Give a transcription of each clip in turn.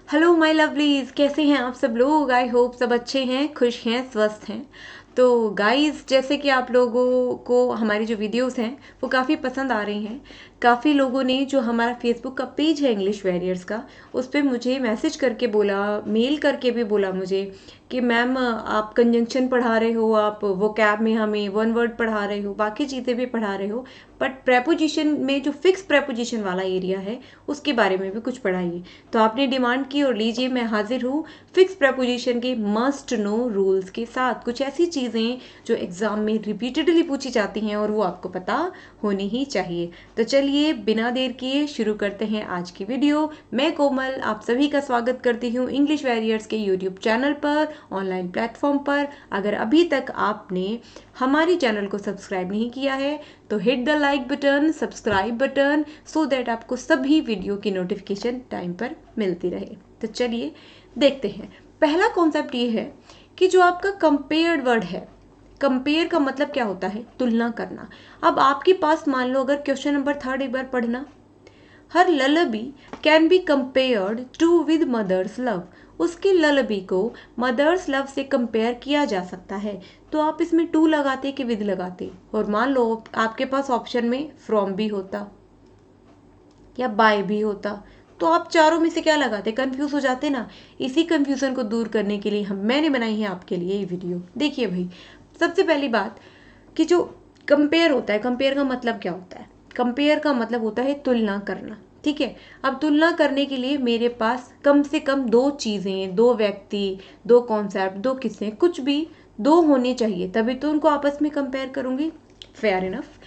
Hello my lovelies, कैसे हैं आप सब लोग। आई होप सब अच्छे हैं, खुश हैं, स्वस्थ हैं। तो गाइस, जैसे कि आप लोगों को हमारी जो वीडियोस हैं वो काफ़ी पसंद आ रही हैं। काफ़ी लोगों ने जो हमारा फेसबुक का पेज है इंग्लिश वॉरियर्स का, उस पर मुझे मैसेज करके बोला, मेल करके भी बोला मुझे कि मैम आप कंजंक्शन पढ़ा रहे हो, आप वो कैब में हमें वन वर्ड पढ़ा रहे हो, बाकी चीज़ें भी पढ़ा रहे हो, बट प्रेपोजिशन में जो फिक्स प्रेपोजिशन वाला एरिया है उसके बारे में भी कुछ पढ़ाइए। तो आपने डिमांड की और लीजिए मैं हाजिर हूँ फिक्स प्रेपोजिशन के मस्ट नो रूल्स के साथ। कुछ ऐसी चीज़ें जो एग्जाम में रिपीटेडली पूछी जाती हैं और वो आपको पता होनी ही चाहिए। तो चलिए बिना देर किए शुरू करते हैं आज की वीडियो। मैं कोमल आप सभी का स्वागत करती हूँ इंग्लिश वॉरियर्स के यूट्यूब चैनल पर, ऑनलाइन प्लेटफॉर्म पर। अगर अभी तक आपने हमारी चैनल को सब्सक्राइब नहीं किया है तो hit the like button, subscribe button, so that आपको सभी वीडियो की नोटिफिकेशन टाइम पर मिलती रहे। तो चलिए देखते हैं। पहला कॉन्सेप्ट ये है कि जो आपका कंपेयर्ड वर्ड है, कंपेयर का मतलब क्या होता है? तुलना करना। अब आपके पास मान लो, अगर क्वेश्चन नंबर 3 एक बार पढ़ना, हर lullaby can be compared to with mother's love. उसके ललबी को मदर्स लव से कंपेयर किया जा सकता है। तो आप इसमें टू लगाते कि विद लगाते? और मान लो आपके पास ऑप्शन में फ्रॉम भी होता या बाय भी होता, तो आप चारों में से क्या लगाते? कंफ्यूज हो जाते ना। इसी कंफ्यूजन को दूर करने के लिए मैंने बनाई है आपके लिए ये वीडियो। देखिए भाई, सबसे पहली बात कि जो कंपेयर होता है, कंपेयर का मतलब क्या होता है? कंपेयर का मतलब होता है तुलना करना। ठीक है, अब तुलना करने के लिए मेरे पास कम से कम दो चीज़ें, दो व्यक्ति, दो कॉन्सेप्ट, दो किस्सें, कुछ भी दो होने चाहिए, तभी तो उनको आपस में कंपेयर करूंगी। Fair enough.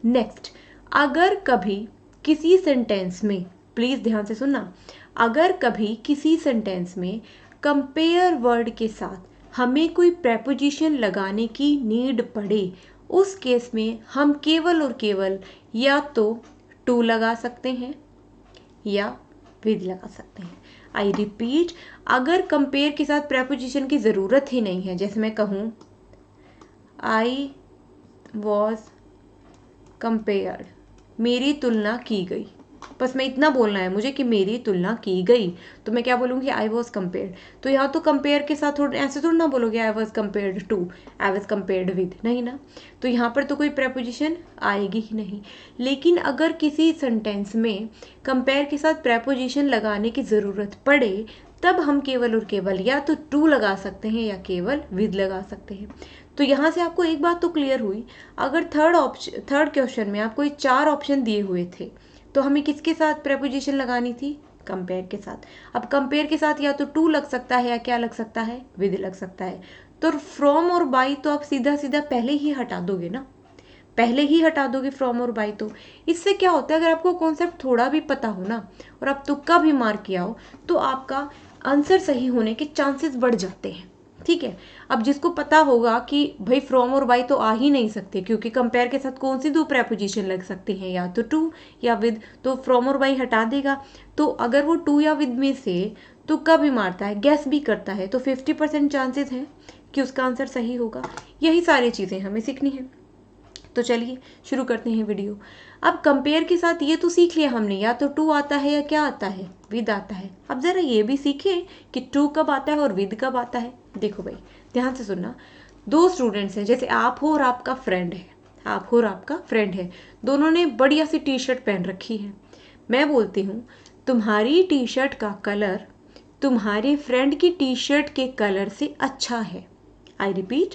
नेक्स्ट, अगर कभी किसी सेंटेंस में, प्लीज ध्यान से सुनना, अगर कभी किसी सेंटेंस में कंपेयर वर्ड के साथ हमें कोई प्रेपोजिशन लगाने की नीड पड़े, उस केस में हम केवल और केवल या तो टू लगा सकते हैं या विद लगा सकते हैं। आई रिपीट, अगर कंपेयर के साथ प्रेपोजिशन की ज़रूरत ही नहीं है, जैसे मैं कहूँ आई वॉज कंपेयर्ड, मेरी तुलना की गई, बस मैं इतना बोलना है मुझे कि मेरी तुलना की गई, तो मैं क्या बोलूँगी? आई वॉज कंपेयर्ड। तो यहाँ तो कंपेयर के साथ थोड़ा ऐसे थोड़ा ना बोलोगे I was compared to, I was compared with, नहीं ना। तो यहाँ पर तो कोई प्रेपोजिशन आएगी ही नहीं। लेकिन अगर किसी सेंटेंस में कंपेयर के साथ प्रेपोजिशन लगाने की ज़रूरत पड़े, तब हम केवल और केवल या तो टू लगा सकते हैं या केवल विद लगा सकते हैं। तो यहाँ से आपको एक बात तो क्लियर हुई, अगर थर्ड क्वेश्चन में आपको 4 ऑप्शन दिए हुए थे, तो हमें किसके साथ प्रेपोजिशन लगानी थी? कंपेयर के साथ। अब कंपेयर के साथ या तो टू लग सकता है या क्या लग सकता है? विद लग सकता है। तो फ्रॉम और बाई तो आप सीधा सीधा पहले ही हटा दोगे ना, पहले ही हटा दोगे फ्रॉम और बाई। तो इससे क्या होता है, अगर आपको कॉन्सेप्ट थोड़ा भी पता हो ना और आप तुक्का भी मार किया हो, तो आपका आंसर सही होने के चांसेस बढ़ जाते हैं। ठीक है, अब जिसको पता होगा कि भाई फ्रॉम और बाई तो आ ही नहीं सकते, क्योंकि कंपेयर के साथ कौन सी दो प्रेपोजिशन लग सकते हैं? या तो टू या विद, तो फ्रॉम और बाई हटा देगा। तो अगर वो टू या विद में से तुक्का भी मारता है, गैस भी करता है, तो 50% चांसेस हैं कि उसका आंसर सही होगा। यही सारी चीज़ें हमें सीखनी है। तो चलिए शुरू करते हैं वीडियो। अब कंपेयर के साथ ये तो सीख लिया हमने, या तो टू आता है या क्या आता है? विद आता है। अब जरा ये भी सीखें कि टू कब आता है और विद कब आता है। देखो भाई, ध्यान से सुनना। दो स्टूडेंट्स हैं, जैसे आप हो और आपका फ्रेंड है, आप हो और आपका फ्रेंड है, दोनों ने बढ़िया सी टी शर्ट पहन रखी है। मैं बोलती हूँ तुम्हारी टी शर्ट का कलर तुम्हारे फ्रेंड की टी शर्ट के कलर से अच्छा है। आई रिपीट,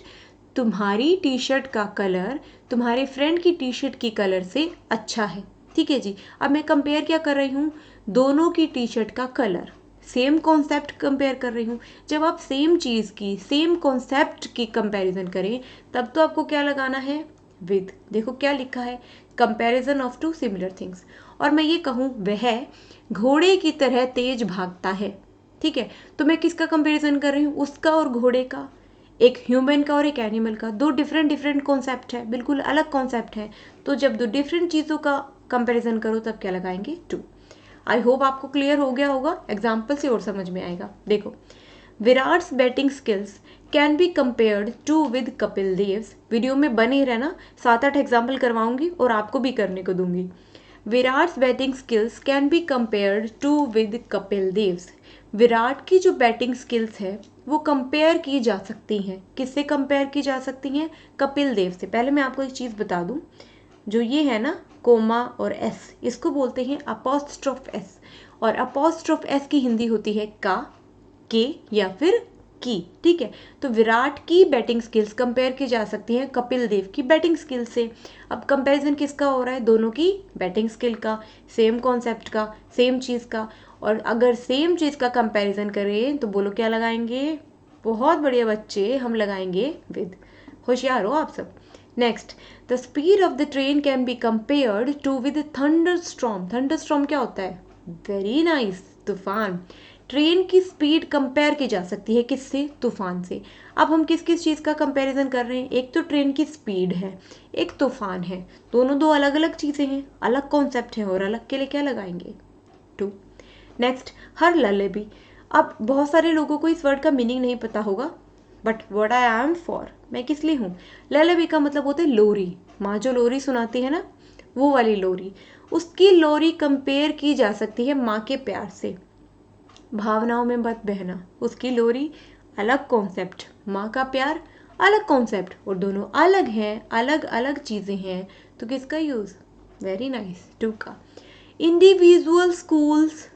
तुम्हारी टी शर्ट का कलर तुम्हारे फ्रेंड की टी शर्ट की कलर से अच्छा है। ठीक है जी। अब मैं कंपेयर क्या कर रही हूँ? दोनों की टी शर्ट का कलर, सेम कॉन्सेप्ट कंपेयर कर रही हूँ। जब आप सेम चीज़ की, सेम कॉन्सेप्ट की कंपैरिजन करें, तब तो आपको क्या लगाना है? विद। देखो क्या लिखा है, comparison of two similar things. और मैं ये कहूँ वह घोड़े की तरह तेज भागता है। ठीक है, तो मैं किसका कंपैरिजन कर रही हूँ? उसका और घोड़े का, एक ह्यूमन का और एक एनिमल का। दो डिफरेंट डिफरेंट कॉन्सेप्ट है, बिल्कुल अलग कॉन्सेप्ट है। तो जब दो डिफरेंट चीज़ों का कंपैरिजन करो तब क्या लगाएंगे? टू। आई होप आपको क्लियर हो गया होगा, एग्जाम्पल से और समझ में आएगा। देखो, Virat's batting skills can be compared to with Kapil Dev's. Video में बने रहना, 7-8 एग्जाम्पल करवाऊंगी और आपको भी करने को दूंगी। Virat's batting skills can be compared to with Kapil Dev's. Virat की जो बैटिंग स्किल्स है वो कंपेयर की जा सकती हैं। किससे कंपेयर की जा सकती हैं? कपिल देव से। पहले मैं आपको एक चीज़ बता दूं, जो ये है ना कोमा और एस, इसको बोलते हैं अपोस्ट्रोफ एस, और अपोस्ट्रोफ एस की हिंदी होती है का, के या फिर की। ठीक है, तो विराट की बैटिंग स्किल्स कंपेयर की जा सकती हैं कपिल देव की बैटिंग स्किल से। अब कंपैरिजन किसका हो रहा है? दोनों की बैटिंग स्किल का, सेम कॉन्सेप्ट का, सेम चीज़ का। और अगर सेम चीज़ का कंपैरिजन करें तो बोलो क्या लगाएंगे? बहुत बढ़िया बच्चे, हम लगाएंगे विद। होशियार हो आप सब। Next, the speed of the train can be compared to with thunder storm. Thunder storm क्या होता है? वेरी नाइस, तूफान। ट्रेन की स्पीड कंपेयर की जा सकती है किससे? तूफान से। अब हम किस किस चीज़ का कंपैरिजन कर रहे हैं? एक तो ट्रेन की स्पीड है, एक तूफान है। दोनों दो अलग अलग चीज़ें हैं, अलग कॉन्सेप्ट है, और अलग के लिए क्या लगाएंगे? टू। नेक्स्ट, हर ललेबी। अब बहुत सारे लोगों को इस वर्ड का मीनिंग नहीं पता होगा, but what I am for, मैं किस लिए हूँ? ललेबी का मतलब होता है लोरी। माँ जो लोरी सुनाती है ना, वो वाली लोरी। उसकी लोरी कंपेयर की जा सकती है माँ के प्यार से। भावनाओं में मत बहना, उसकी लोरी अलग कॉन्सेप्ट, माँ का प्यार अलग कॉन्सेप्ट, और दोनों अलग हैं, अलग अलग चीज़ें हैं, तो किसका यूज़? वेरी नाइस, टू का। Individual schools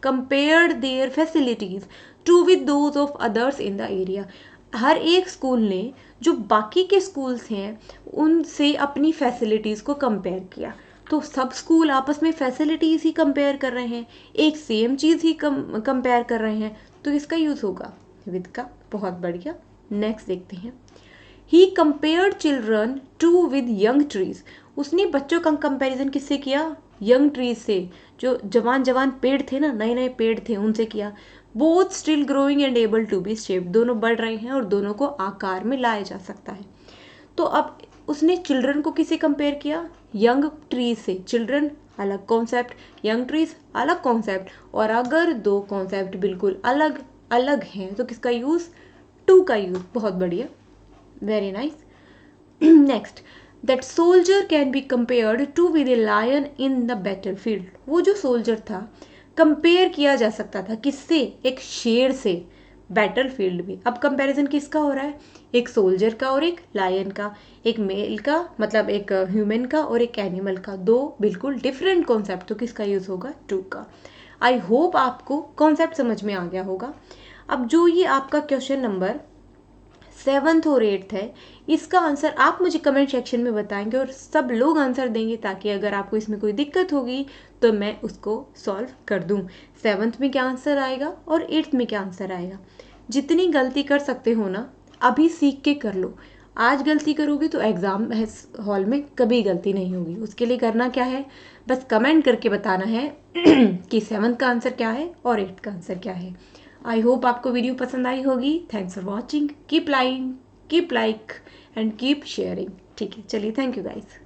compared their facilities to with those of others in the area. हर एक स्कूल ने जो बाकी के स्कूल्स हैं उनसे अपनी फैसिलिटीज़ को कंपेयर किया। तो सब स्कूल आपस में फैसिलिटीज़ ही कंपेयर कर रहे हैं, एक सेम चीज़ ही कंपेयर कर रहे हैं, तो इसका यूज़ होगा विद का। बहुत बढ़िया। नेक्स्ट देखते हैं, ही compared children to with young trees. उसने बच्चों का कंपैरिजन किससे किया? यंग ट्रीज से, जो जवान जवान पेड़ थे ना, नए नए पेड़ थे, उनसे किया। Both still growing and able to be shaped, दोनों बढ़ रहे हैं और दोनों को आकार में लाया जा सकता है। तो अब उसने चिल्ड्रन को किसे कंपेयर किया? यंग ट्रीज से। चिल्ड्रन अलग कॉन्सेप्ट, यंग ट्रीज अलग कॉन्सेप्ट, और अगर दो कॉन्सेप्ट बिल्कुल अलग अलग हैं तो किसका यूज़? टू का यूज़। बहुत बढ़िया, very nice. Next, that soldier can be compared to with a lion in the battle field. वो जो सोल्जर था कंपेयर किया जा सकता था किससे? एक शेर से बैटल फील्ड में। अब कंपैरिजन किसका हो रहा है? एक सोल्जर का और एक लायन का, एक मेल का मतलब एक ह्यूमन का और एक एनिमल का, दो बिल्कुल डिफरेंट कॉन्सेप्ट, तो किसका यूज़ होगा? टू का। आई होप आपको कॉन्सेप्ट समझ में आ गया होगा। अब जो ये आपका क्वेश्चन नंबर 7th और 8th है, इसका आंसर आप मुझे कमेंट सेक्शन में बताएंगे और सब लोग आंसर देंगे, ताकि अगर आपको इसमें कोई दिक्कत होगी तो मैं उसको सॉल्व कर दूं। 7th में क्या आंसर आएगा और 8th में क्या आंसर आएगा। जितनी गलती कर सकते हो ना, अभी सीख के कर लो। आज गलती करोगे तो एग्ज़ाम हॉल में कभी गलती नहीं होगी। उसके लिए करना क्या है? बस कमेंट करके बताना है कि 7th का आंसर क्या है और 8th का आंसर क्या है। आई होप आपको वीडियो पसंद आई होगी। Thanks for watching, keep like and keep sharing. ठीक है, चलिए, थैंक यू गाइस।